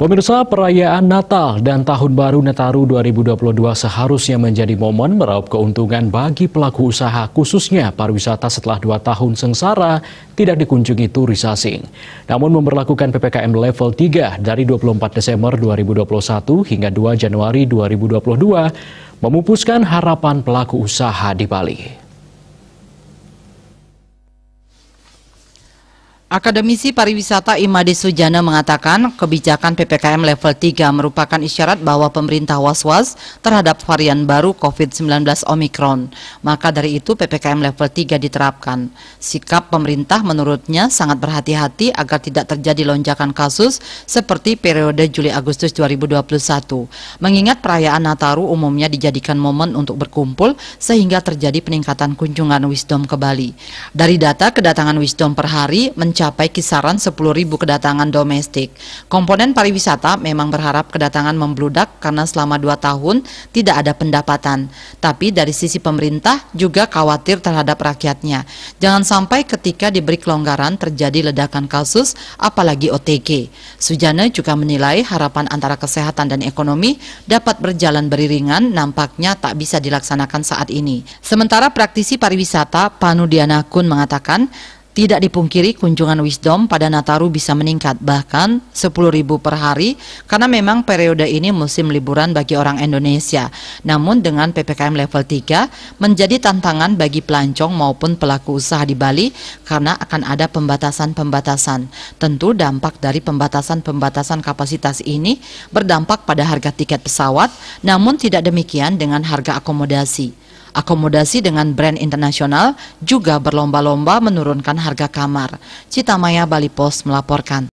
Pemirsa, perayaan Natal dan Tahun Baru Nataru 2022 seharusnya menjadi momen meraup keuntungan bagi pelaku usaha, khususnya pariwisata setelah 2 tahun sengsara tidak dikunjungi turis asing. Namun memberlakukan PPKM level 3 dari 24 Desember 2021 hingga 2 Januari 2022 memupuskan harapan pelaku usaha di Bali. Akademisi Pariwisata Imade Sujana mengatakan kebijakan PPKM level 3 merupakan isyarat bahwa pemerintah was-was terhadap varian baru COVID-19 Omikron. Maka dari itu PPKM level 3 diterapkan. Sikap pemerintah menurutnya sangat berhati-hati agar tidak terjadi lonjakan kasus seperti periode Juli-Agustus 2021. Mengingat perayaan Nataru umumnya dijadikan momen untuk berkumpul sehingga terjadi peningkatan kunjungan Wisdom ke Bali. Dari data kedatangan Wisdom per hari mencapai kisaran 10.000 kedatangan domestik. Komponen pariwisata memang berharap kedatangan membludak karena selama 2 tahun tidak ada pendapatan. Tapi dari sisi pemerintah juga khawatir terhadap rakyatnya. Jangan sampai ketika diberi kelonggaran terjadi ledakan kasus, apalagi OTG. Sujana juga menilai harapan antara kesehatan dan ekonomi dapat berjalan beriringan nampaknya tak bisa dilaksanakan saat ini. Sementara praktisi pariwisata Panudiana Kun mengatakan, tidak dipungkiri kunjungan Wisdom pada Nataru bisa meningkat, bahkan 10.000 per hari, karena memang periode ini musim liburan bagi orang Indonesia. Namun dengan PPKM level 3 menjadi tantangan bagi pelancong maupun pelaku usaha di Bali karena akan ada pembatasan-pembatasan. Tentu dampak dari pembatasan-pembatasan kapasitas ini berdampak pada harga tiket pesawat, namun tidak demikian dengan harga akomodasi. Akomodasi dengan brand internasional juga berlomba-lomba menurunkan harga kamar. Citamaya Bali Post melaporkan.